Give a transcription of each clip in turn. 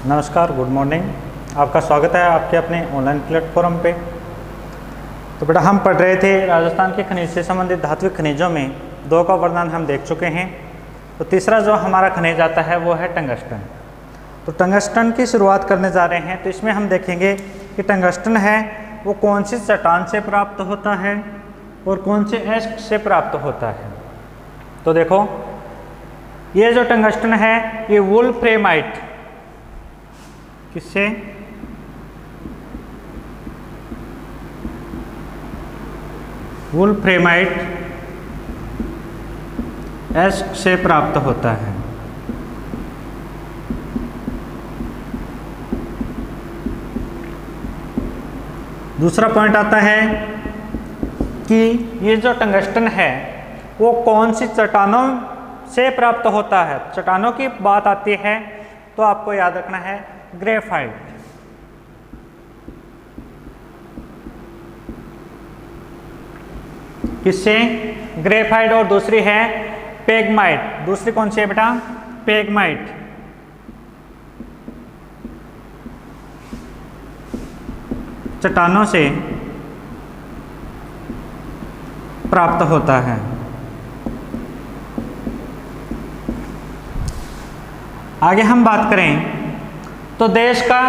नमस्कार, good morning. आपका स्वागत है आपके अपने ऑनलाइन प्लेटफॉर्म पे। तो बेटा हम पढ़ रहे थे राजस्थान के खनिज से संबंधित धात्विक खनिजों में दो का वर्णन हम देख चुके हैं। तो तीसरा जो हमारा खनिज आता है वो है टंगस्टन। तो टंगस्टन की शुरुआत करने जा रहे हैं। तो इसमें हम देखेंगे कि टंगस्टन है वो कौन सी चट्टान से प्राप्त होता है और कौन से अयस्क से प्राप्त होता है। तो देखो ये जो टंगस्टन है ये वुल्फ्रेमाइट किससे, वुल्फ्रेमाइट अयस्क से प्राप्त होता है। दूसरा पॉइंट आता है कि ये जो टंगस्टन है वो कौन सी चट्टानों से प्राप्त होता है। चट्टानों की बात आती है तो आपको याद रखना है ग्रेफाइट। किससे, ग्रेफाइट। और दूसरी है पेगमाइट। दूसरी कौन सी है बेटा, पेगमाइट। चट्टानों से प्राप्त होता है। आगे हम बात करें तो देश का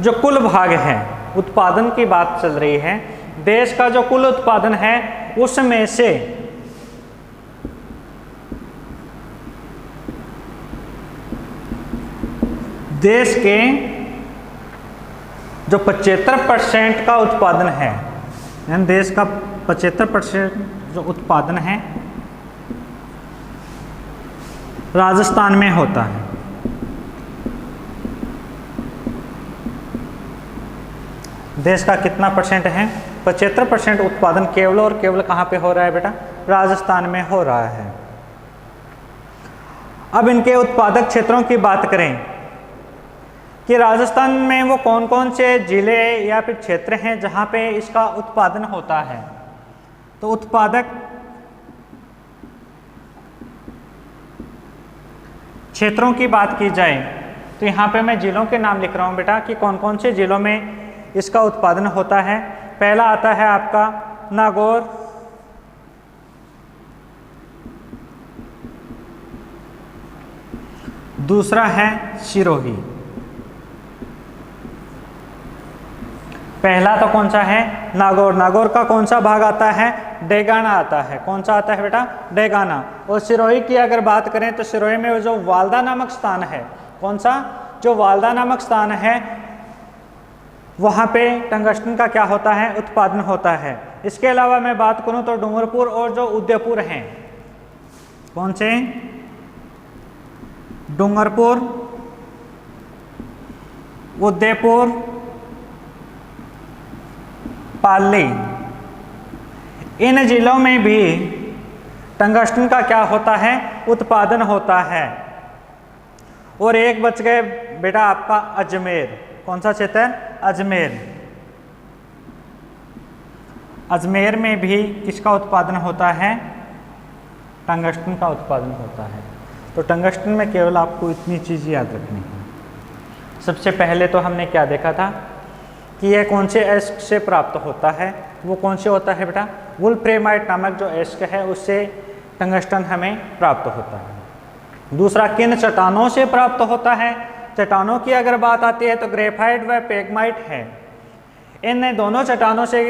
जो कुल भाग है, उत्पादन की बात चल रही है। देश का जो कुल उत्पादन है उसमें से देश के जो 75% का उत्पादन है, यानी देश का 75% जो उत्पादन है राजस्थान में होता है। देश का कितना परसेंट है, 75% उत्पादन केवल और केवल कहाँ पे हो रहा है बेटा, राजस्थान में हो रहा है। अब इनके उत्पादक क्षेत्रों की बात करें कि राजस्थान में वो कौन कौन से जिले या फिर क्षेत्र हैं जहाँ पे इसका उत्पादन होता है। तो उत्पादक क्षेत्रों की बात की जाए तो यहाँ पे मैं जिलों के नाम लिख रहा हूँ बेटा कि कौन कौन से जिलों में इसका उत्पादन होता है। पहला आता है आपका नागौर, दूसरा है सिरोही। पहला तो कौन सा है, नागौर। नागौर का कौन सा भाग आता है, डेगाना आता है। कौन सा आता है बेटा, डेगाना। और सिरोही की अगर बात करें तो सिरोही में जो वालदा नामक स्थान है, कौन सा, जो वालदा नामक स्थान है वहाँ पे टंगस्टन का क्या होता है, उत्पादन होता है। इसके अलावा मैं बात करूँ तो डूंगरपुर और जो उदयपुर हैं, कौन से, डूंगरपुर, उदयपुर, पाली, इन जिलों में भी टंगस्टन का क्या होता है, उत्पादन होता है। और एक बच गए बेटा आपका अजमेर। कौन सा क्षेत्र, अजमेर। अजमेर में भी किसका उत्पादन होता है, टंगस्टन का उत्पादन होता है। तो टंगस्टन में केवल आपको इतनी चीज़ याद रखनी है। सबसे पहले तो हमने क्या देखा था कि यह कौन से अयस्क से प्राप्त होता है। वो कौन से होता है बेटा, वुल्फ्रेमाइट नामक जो अयस्क है उससे टंगस्टन हमें प्राप्त होता है। दूसरा किन चट्टानों से प्राप्त होता है। चट्टानों की अगर बात आती है तो ग्रेफाइट व पेगमाइट है। इन दोनों चट्टानों से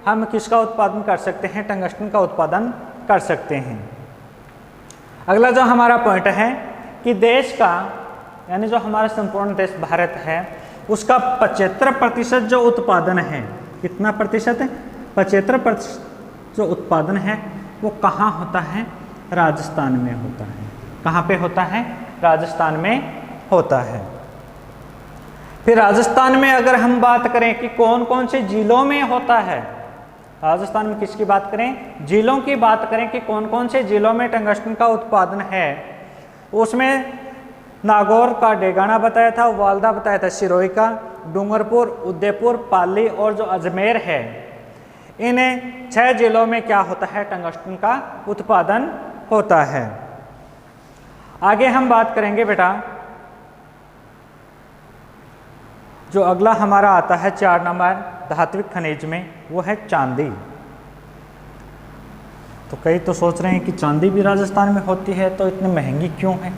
हम किसका उत्पादन कर सकते हैं, टंगस्टन का उत्पादन कर सकते हैं। अगला जो हमारा पॉइंट है कि देश का, यानी जो हमारा संपूर्ण देश भारत है उसका 75% जो उत्पादन है, कितना प्रतिशत है, 75% जो उत्पादन है वो कहाँ होता है, राजस्थान में होता है। कहाँ पे होता है, राजस्थान में होता है। फिर राजस्थान में अगर हम बात करें कि कौन कौन से जिलों में होता है, राजस्थान में किसकी बात करें, जिलों की बात करें कि कौन कौन से जिलों में टंगस्टन का उत्पादन है, उसमें नागौर का डेगाना बताया था, वालदा बताया था, सिरोही का, डूंगरपुर, उदयपुर, पाली और जो अजमेर है, इन 6 जिलों में क्या होता है, टंगस्टन का उत्पादन होता है। आगे हम बात करेंगे बेटा जो अगला हमारा आता है 4 नंबर धात्विक खनिज में, वो है चांदी। तो कई तो सोच रहे हैं कि चांदी भी राजस्थान में होती है तो इतनी महंगी क्यों है।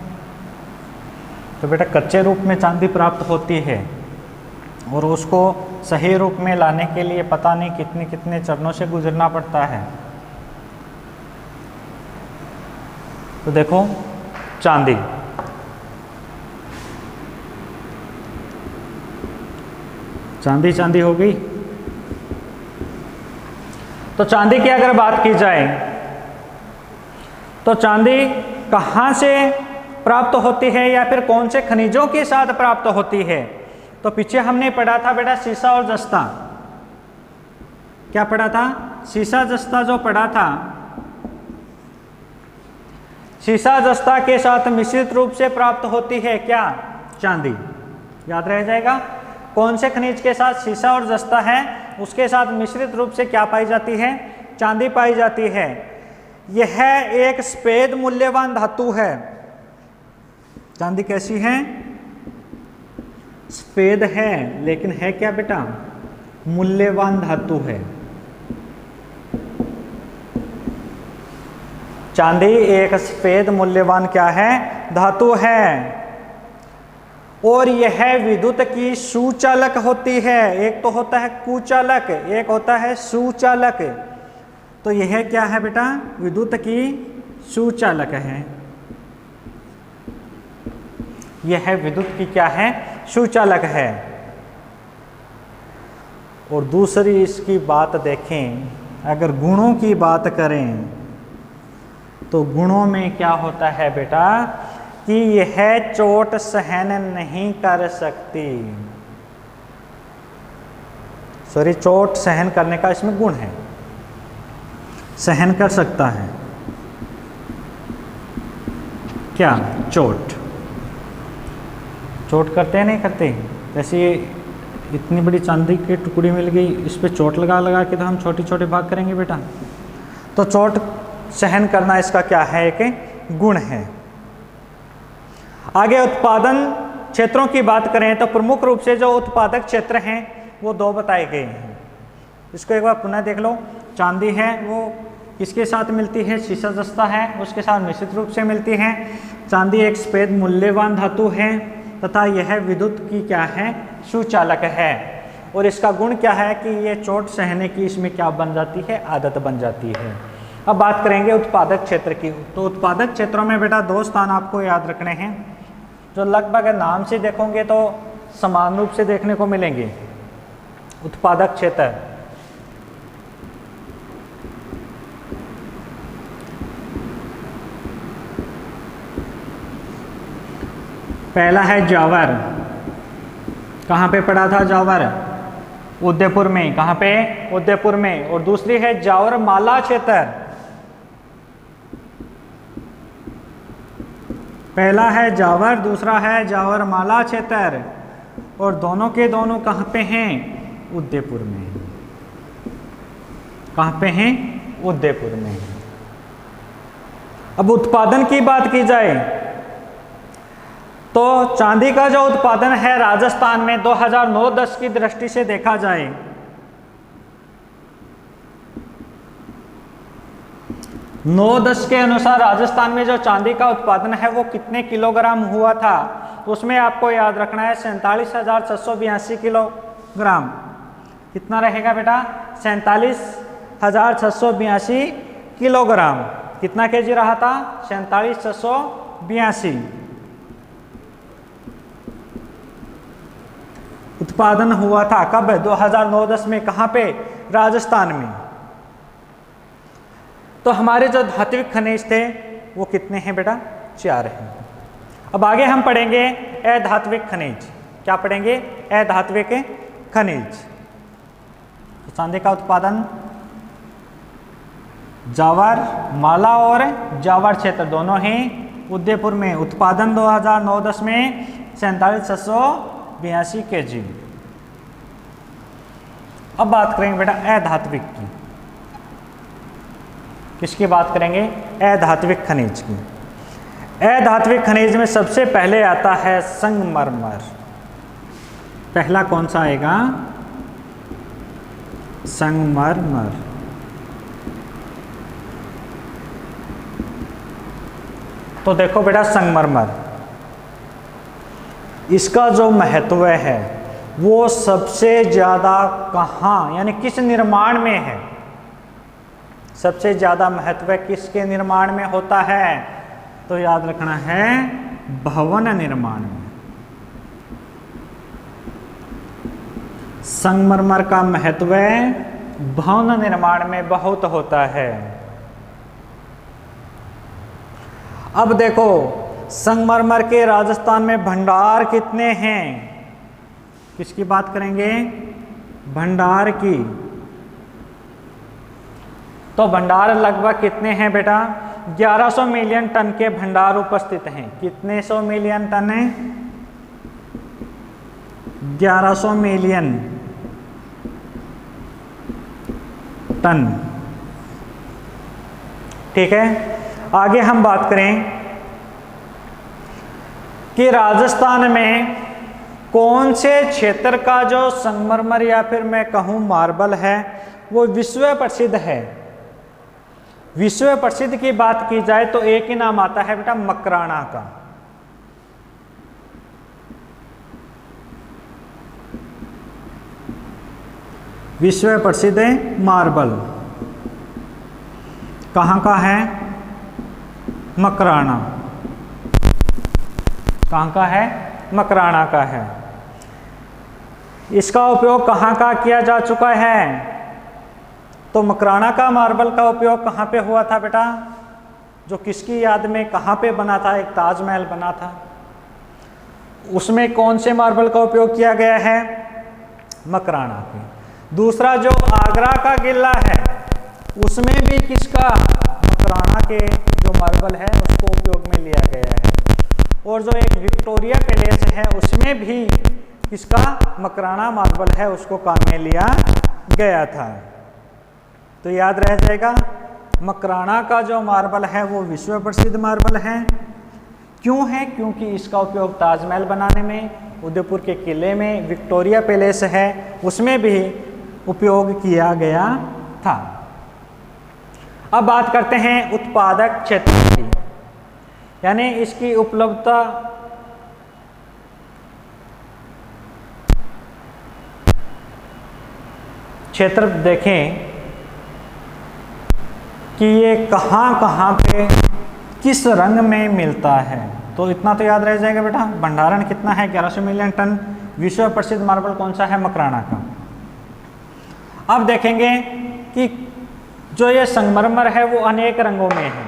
तो बेटा कच्चे रूप में चांदी प्राप्त होती है और उसको सही रूप में लाने के लिए पता नहीं कितने कितने चरणों से गुजरना पड़ता है। तो देखो चांदी, चांदी चांदी हो गई। तो चांदी की अगर बात की जाए तो चांदी कहाँ से प्राप्त होती है या फिर कौन से खनिजों के साथ प्राप्त होती है। तो पीछे हमने पढ़ा था बेटा सीसा और जस्ता। क्या पढ़ा था? सीसा जस्ता जो पढ़ा था, सीसा जस्ता के साथ मिश्रित रूप से प्राप्त होती है क्या? चांदी। याद रह जाएगा। कौन से खनिज के साथ सीसा और जस्ता है उसके साथ मिश्रित रूप से क्या पाई जाती है? चांदी पाई जाती है। यह एक सफेद मूल्यवान धातु है। चांदी कैसी है? सफेद है, लेकिन है क्या बेटा? मूल्यवान धातु है। चांदी एक सफेद मूल्यवान क्या है? धातु है। और यह विद्युत की सुचालक होती है। एक तो होता है कुचालक, एक होता है सुचालक। तो यह क्या है बेटा? विद्युत की सुचालक है। यह विद्युत की क्या है? सुचालक है। और दूसरी इसकी बात देखें, अगर गुणों की बात करें तो गुणों में क्या होता है बेटा कि यह चोट सहन नहीं कर सकती। सॉरी, चोट सहन करने का इसमें गुण है, सहन कर सकता है। क्या? चोट। चोट करते हैं नहीं करते? जैसे ये इतनी बड़ी चांदी की टुकड़ी मिल गई, इस पे चोट लगा लगा के तो हम छोटे छोटे भाग करेंगे बेटा। तो चोट सहन करना इसका क्या है? एक गुण है। आगे उत्पादन क्षेत्रों की बात करें तो प्रमुख रूप से जो उत्पादक क्षेत्र हैं वो 2 बताए गए हैं। इसको एक बार पुनः देख लो। चांदी है वो किसके साथ मिलती है? सीसा जस्ता है, उसके साथ मिश्रित रूप से मिलती है। चांदी एक सफेद मूल्यवान धातु है तथा यह विद्युत की क्या है? सुचालक है। और इसका गुण क्या है कि ये चोट सहने की इसमें क्या बन जाती है? आदत बन जाती है। अब बात करेंगे उत्पादक क्षेत्र की। तो उत्पादक क्षेत्रों में बेटा 2 स्थान आपको याद रखने हैं जो लगभग नाम से देखोगे तो समान रूप से देखने को मिलेंगे। उत्पादक क्षेत्र, पहला है जावर। कहाँ पे पड़ा था जावर? उदयपुर में। कहाँ पे? उदयपुर में। और दूसरी है जावर माला क्षेत्र। पहला है जावर, दूसरा है जावर माला क्षेत्र। और दोनों के दोनों कहाँ पे हैं? उदयपुर में। कहाँ पे हैं? उदयपुर में। अब उत्पादन की बात की जाए तो चांदी का जो उत्पादन है राजस्थान में 2009-10 की दृष्टि से देखा जाए 9-10 के अनुसार राजस्थान में जो चांदी का उत्पादन है वो कितने किलोग्राम हुआ था? तो उसमें आपको याद रखना है 47,682 किलोग्राम। कितना रहेगा बेटा? 47,682 किलोग्राम। कितना केजी रहा था? 47,682। उत्पादन हुआ था कब? 2009-10 में। कहाँ पे? राजस्थान में। तो हमारे जो धात्विक खनिज थे वो कितने हैं बेटा? 4 हैं। अब आगे हम पढ़ेंगे अधात्विक खनिज। क्या पढ़ेंगे? अधात्विक खनिज। तो चांदी का उत्पादन जावर माला और जावर क्षेत्र दोनों ही उदयपुर में। उत्पादन 2009-10 में 47,682 kg। अब बात करेंगे बेटा अधात्विक की। किसकी बात करेंगे? अधात्विक खनिज की। अधात्विक खनिज में सबसे पहले आता है संगमरमर। पहला कौन सा आएगा? संगमरमर। तो देखो बेटा, संगमरमर इसका जो महत्व है वो सबसे ज़्यादा कहाँ यानी किस निर्माण में है? सबसे ज़्यादा महत्व किसके निर्माण में होता है? तो याद रखना है भवन निर्माण में। संगमरमर का महत्व भवन निर्माण में बहुत होता है। अब देखो, संगमरमर के राजस्थान में भंडार कितने हैं? किसकी बात करेंगे? भंडार की। तो भंडार लगभग कितने हैं बेटा? 1100 मिलियन टन के भंडार उपस्थित हैं। कितने 100 मिलियन टन है? 1100 मिलियन टन। ठीक है, आगे हम बात करें कि राजस्थान में कौन से क्षेत्र का जो संगमरमर या फिर मैं कहूं मार्बल है वो विश्व प्रसिद्ध है। विश्व प्रसिद्ध की बात की जाए तो एक ही नाम आता है बेटा, मकराना का। विश्व प्रसिद्ध मार्बल कहाँ का है? मकराना। कहाँ का है? मकराना का है। इसका उपयोग कहाँ का किया जा चुका है? तो मकराना का मार्बल का उपयोग कहाँ पे हुआ था बेटा? जो किसकी याद में कहाँ पे बना था? एक ताजमहल बना था, उसमें कौन से मार्बल का उपयोग किया गया है? मकराना के। दूसरा जो आगरा का किला है उसमें भी किसका? मकराना के जो मार्बल है उसको उपयोग में लिया गया है। और जो एक विक्टोरिया पैलेस है उसमें भी किसका? मकराना मार्बल है, उसको काम में लिया गया था। तो याद रह जाएगा, मकराना का जो मार्बल है वो विश्व प्रसिद्ध मार्बल है। क्यों है? क्योंकि इसका उपयोग ताजमहल बनाने में, उदयपुर के किले में, विक्टोरिया पैलेस है उसमें भी उपयोग किया गया था। अब बात करते हैं उत्पादक क्षेत्र की, यानी इसकी उपलब्धता। क्षेत्र देखें कि ये कहाँ पे किस रंग में मिलता है। तो इतना तो याद रह जाएगा बेटा। भंडारण कितना है? 1100 मिलियन टन। विश्व प्रसिद्ध मार्बल कौन सा है? मकराना का। अब देखेंगे कि जो ये संगमरमर है वो अनेक रंगों में है,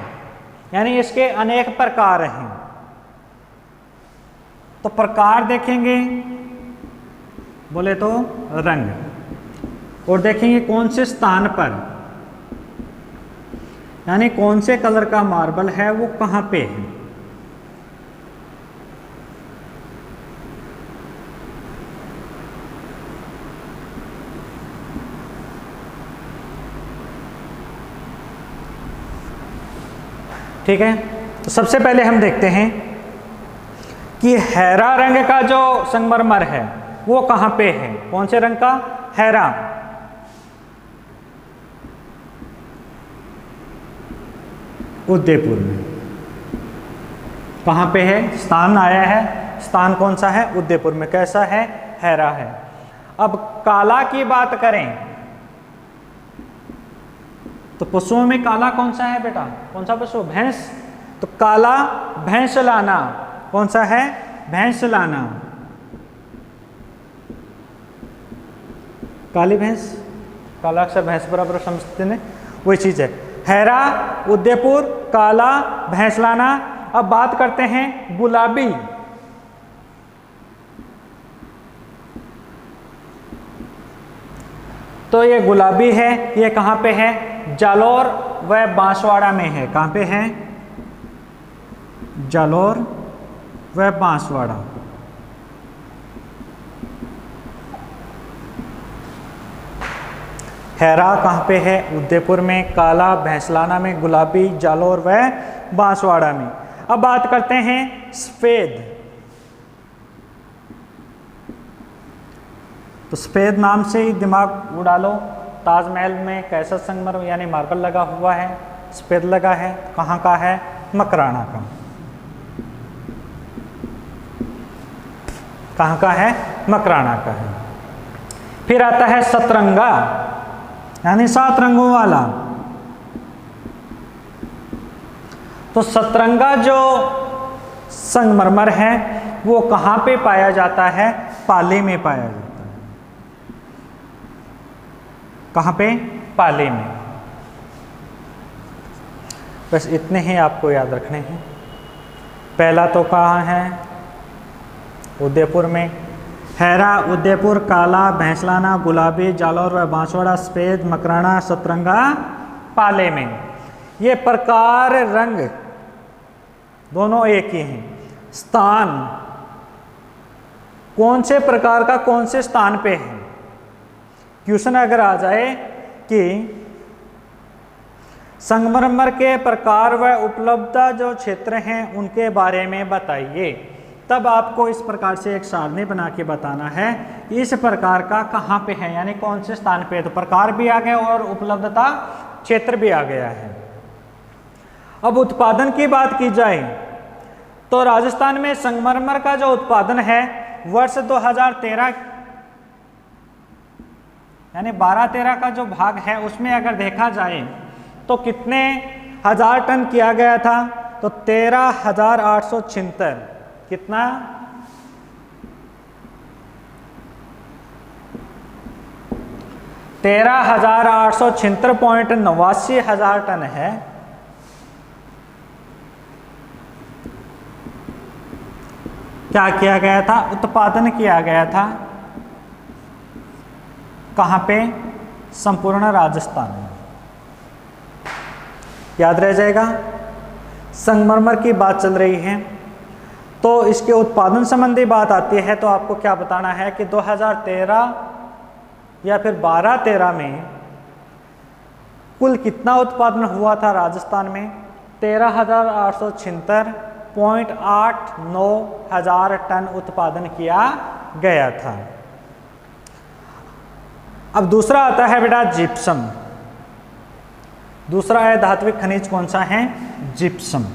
यानी इसके अनेक प्रकार हैं। तो प्रकार देखेंगे, बोले तो रंग, और देखेंगे कौन से स्थान पर, यानी कौन से कलर का मार्बल है वो कहाँ पे है। ठीक है, तो सबसे पहले हम देखते हैं कि हैरा रंग का जो संगमरमर है वो कहाँ पे है। कौन से रंग का? हैरा। उदयपुर में। कहाँ पे है? स्थान आया है, स्थान कौन सा है? उदयपुर में। कैसा है? हैरा है। अब काला की बात करें तो पशुओं में काला कौन सा है बेटा? कौन सा पशु? भैंस। तो काला भैंसलाना कौन सा है? भैंसलाना। काली भैंस, काला अक्षर भैंस बराबर समझते हैं, वही चीज है। हैरा, उदयपुर, काला, भैंसलाना। अब बात करते हैं गुलाबी। तो ये गुलाबी है, ये कहाँ पे है? जालोर व बांसवाड़ा में है। कहाँ पे है? जालोर व बांसवाड़ा। हैरा कहाँ पे है? उदयपुर में। काला भैंसलाना में। गुलाबी जालोर व बांसवाड़ा में। अब बात करते हैं सफेद। तो सफ़ेद नाम से ही दिमाग उड़ा लो। ताजमहल में कैसा संगमरमर यानी मार्बल लगा हुआ है, सफ़ेद लगा है, कहाँ का है? मकराना का। कहाँ का है? मकराना का है। फिर आता है सतरंगा यानी 7 रंगों वाला। तो सतरंगा जो संगमरमर है वो कहाँ पे पाया जाता है? पाली में पाया जाता है। कहाँ पे? पाली में। बस इतने ही आपको याद रखने हैं। पहला तो कहाँ है? उदयपुर में। हैरा, उदयपुर, काला, भैंसलाना, गुलाबी, जालौर व बांसवाड़ा, सफ़ेद, मकराना, सतरंगा पाले में। ये प्रकार रंग दोनों एक ही हैं। स्थान कौन से प्रकार का कौन से स्थान पे है? क्वेश्चन अगर आ जाए कि संगमरमर के प्रकार व उपलब्धता जो क्षेत्र हैं उनके बारे में बताइए, तब आपको इस प्रकार से एक सारणी बना के बताना है इस प्रकार का कहाँ पे है, यानी कौन से स्थान पे है। तो प्रकार भी आ गया और उपलब्धता क्षेत्र भी आ गया है। अब उत्पादन की बात की जाए तो राजस्थान में संगमरमर का जो उत्पादन है वर्ष 2013 यानी 12-13 का जो भाग है उसमें अगर देखा जाए तो कितने हजार टन किया गया था? तो 13,876। कितना? 13,876.89 हजार टन है। क्या किया गया था? उत्पादन किया गया था। कहाँ पे? संपूर्ण राजस्थान में। याद रह जाएगा। संगमरमर की बात चल रही है तो इसके उत्पादन संबंधी बात आती है तो आपको क्या बताना है कि 2013 या फिर 12-13 में कुल कितना उत्पादन हुआ था राजस्थान में? 13,876.89 हजार टन उत्पादन किया गया था। अब दूसरा आता है बेटा जिप्सम। दूसरा है धात्विक खनिज कौन सा है? जिप्सम।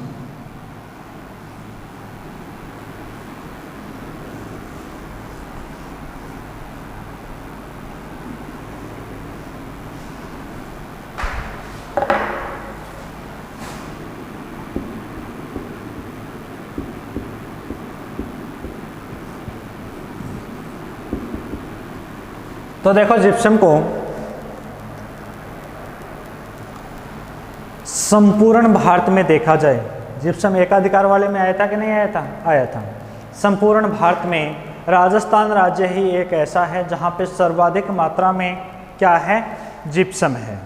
तो देखो जिप्सम को संपूर्ण भारत में देखा जाए, जिप्सम एकाधिकार वाले में आया था कि नहीं आया था? आया था। संपूर्ण भारत में राजस्थान राज्य ही एक ऐसा है जहां पे सर्वाधिक मात्रा में क्या है? जिप्सम है।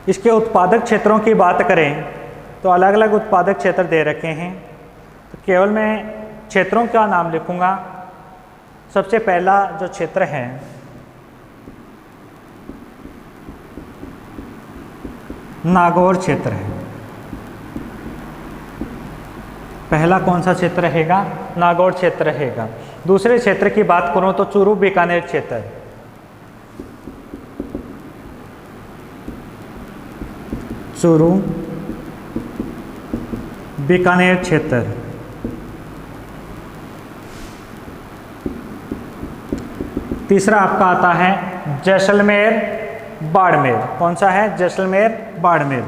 इसके उत्पादक क्षेत्रों की बात करें तो अलग अलग उत्पादक क्षेत्र दे रखे हैं। तो केवल मैं क्षेत्रों का नाम लिखूंगा। सबसे पहला जो क्षेत्र है नागौर क्षेत्र है। पहला कौन सा क्षेत्र रहेगा? नागौर क्षेत्र रहेगा। दूसरे क्षेत्र की बात करूं तो चूरू बीकानेर क्षेत्र। चूरू बीकानेर क्षेत्र। तीसरा आपका आता है जैसलमेर बाड़मेर। कौन सा है? जैसलमेर बाड़मेर।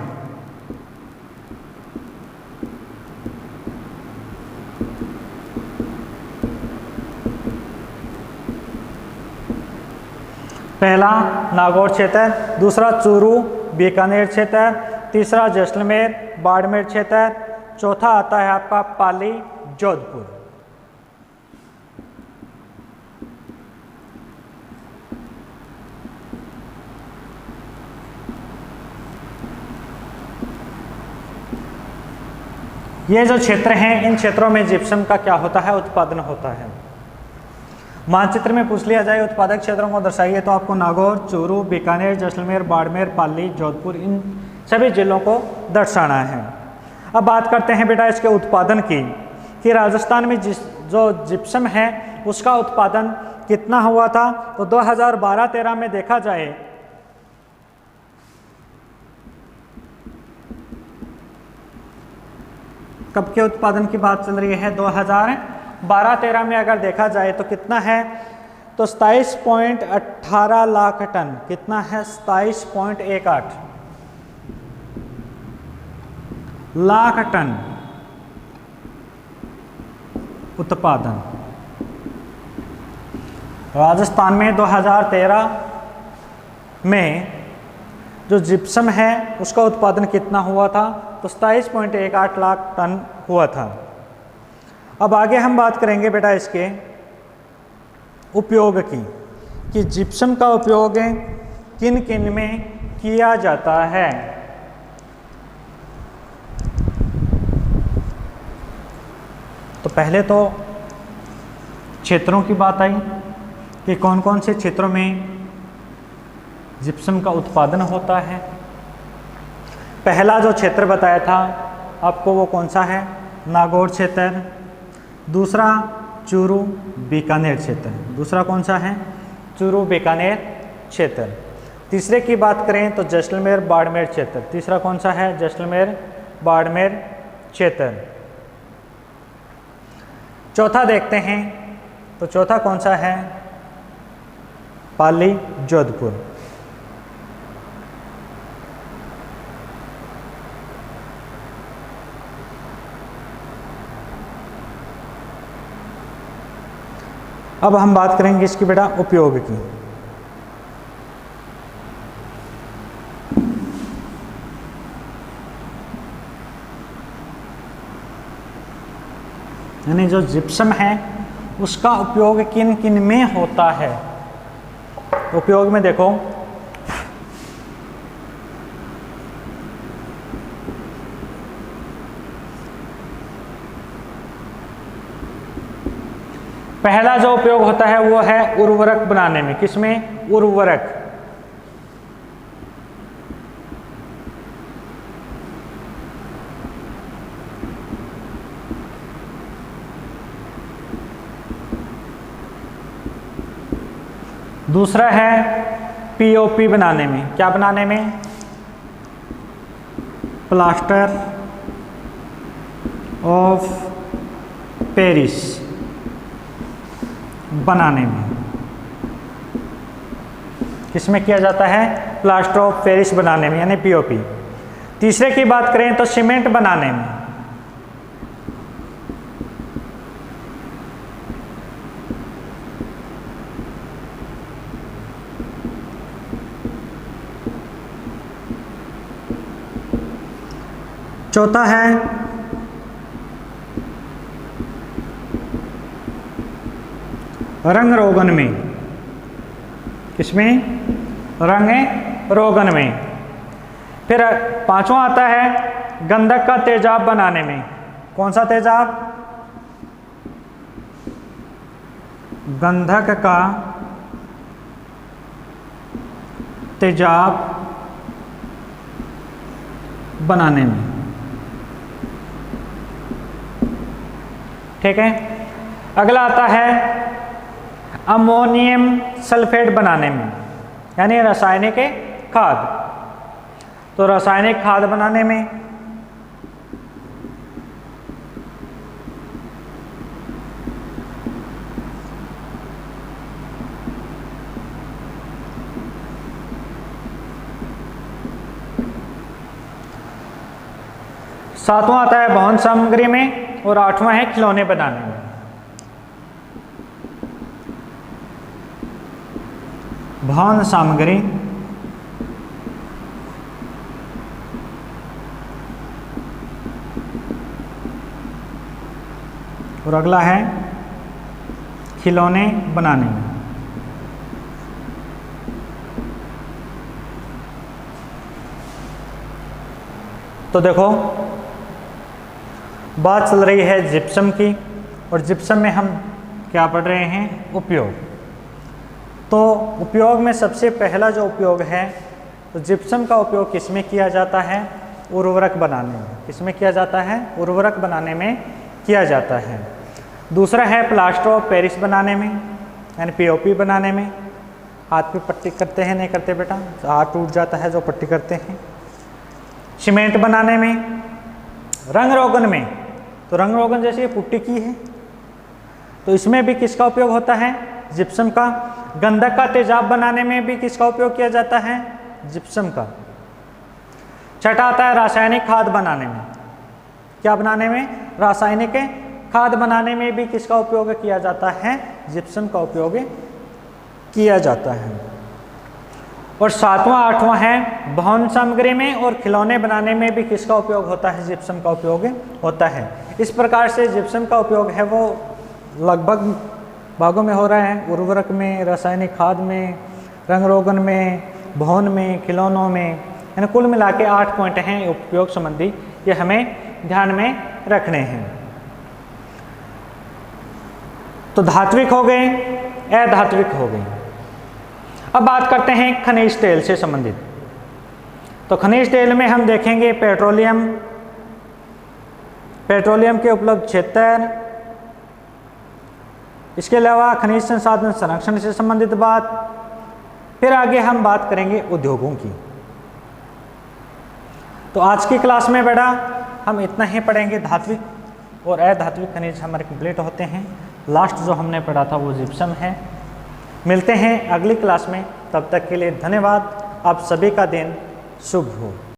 पहला नागौर क्षेत्र, दूसरा चूरू बीकानेर क्षेत्र, तीसरा जैसलमेर बाड़मेर क्षेत्र, चौथा आता है आपका पाली जोधपुर। ये जो क्षेत्र हैं इन क्षेत्रों में जिप्सम का क्या होता है? उत्पादन होता है। मानचित्र में पूछ लिया जाए उत्पादक क्षेत्रों को दर्शाइए तो आपको नागौर, चूरू, बीकानेर, जैसलमेर, बाड़मेर, पाली, जोधपुर इन सभी जिलों को दर्शाना है। अब बात करते हैं बेटा इसके उत्पादन की कि राजस्थान में जो जिप्सम है उसका उत्पादन कितना हुआ था? तो 2012-13 में देखा जाए कब के उत्पादन की बात चल रही है? 2012-13 में अगर देखा जाए तो कितना है? तो 27.18 लाख टन। कितना है? 27.18 लाख टन उत्पादन। राजस्थान में 2013 में जो जिप्सम है उसका उत्पादन कितना हुआ था? तो 27.18 लाख टन हुआ था। अब आगे हम बात करेंगे बेटा इसके उपयोग की, कि जिप्सम का उपयोग किन किन में किया जाता है। तो पहले तो क्षेत्रों की बात आई कि कौन कौन से क्षेत्रों में जिप्सम का उत्पादन होता है। पहला जो क्षेत्र बताया था आपको वो कौन सा है? नागौर क्षेत्र। दूसरा चूरू बीकानेर क्षेत्र। दूसरा कौन सा है? चूरू बीकानेर क्षेत्र। तीसरे की बात करें तो जैसलमेर बाड़मेर क्षेत्र। तीसरा कौन सा है? जैसलमेर बाड़मेर क्षेत्र। चौथा देखते हैं तो चौथा कौन सा है? पाली जोधपुर। अब हम बात करेंगे इसकी बेटा उपयोग की। यानी जो जिप्सम है उसका उपयोग किन किन में होता है। उपयोग में देखो, पहला जो उपयोग होता है वो है उर्वरक बनाने में। किसमें? उर्वरक। दूसरा है पीओपी बनाने में। क्या बनाने में? प्लास्टर ऑफ पेरिस बनाने में। किसमें किया जाता है? प्लास्टर ऑफ पेरिस बनाने में, यानी पीओपी। तीसरे की बात करें तो सीमेंट बनाने में। चौथा है रंग रोगन में। किसमें? रंग रोगन में। फिर पांचवा आता है गंधक का तेजाब बनाने में। कौन सा तेजाब? गंधक का तेजाब बनाने में। ठीक है। अगला आता है अमोनियम सल्फेट बनाने में, यानी रासायनिक खाद। तो रासायनिक खाद बनाने में सातवां आता है भवन सामग्री में और आठवां है खिलौने बनाने में। भवन सामग्री, और अगला है खिलौने बनाने में। तो देखो बात चल रही है जिप्सम की, और जिप्सम में हम क्या पढ़ रहे हैं? उपयोग। तो उपयोग में सबसे पहला जो उपयोग है तो जिप्सम का उपयोग किसमें किया जाता है? उर्वरक बनाने में। किसमें किया जाता है? उर्वरक बनाने में किया जाता है। दूसरा है प्लास्टर ऑफ पेरिस बनाने में, यानी पीओपी बनाने में। हाथ पे पट्टी करते हैं, नहीं करते बेटा, हाथ टूट जाता है जो पट्टी करते हैं। सीमेंट बनाने में, रंग रोगन में, तो रंग रोगन जैसे ये पुट्टी की है तो इसमें भी किसका उपयोग होता है? जिप्सम का। गंधक का तेजाब बनाने में भी किसका उपयोग किया जाता है? जिप्सम का। छठा आता है रासायनिक खाद बनाने में। क्या बनाने में? रासायनिक खाद बनाने में भी किसका उपयोग किया जाता है? जिप्सम का उपयोग किया जाता है। और सातवां आठवां है भवन सामग्री में और खिलौने बनाने में भी किसका उपयोग होता है? जिप्सम का उपयोग होता है। इस प्रकार से जिप्सम का उपयोग है वो लगभग भागों में हो रहा है, उर्वरक में, रासायनिक खाद में, रंग रोगन में, भवन में, खिलौनों में, यानी कुल मिला के 8 पॉइंट हैं उपयोग संबंधी, ये हमें ध्यान में रखने हैं। तो धात्विक हो गए, अधात्विक हो गए। अब बात करते हैं खनिज तेल से संबंधित। तो खनिज तेल में हम देखेंगे पेट्रोलियम, पेट्रोलियम के उपलब्ध क्षेत्र, इसके अलावा खनिज संसाधन संरक्षण से संबंधित बात, फिर आगे हम बात करेंगे उद्योगों की। तो आज की क्लास में बेटा हम इतना ही पढ़ेंगे। धात्विक और अधात्विक खनिज हमारे कंप्लीट होते हैं। लास्ट जो हमने पढ़ा था वो जिप्सम है। मिलते हैं अगली क्लास में, तब तक के लिए धन्यवाद। आप सभी का दिन शुभ हो।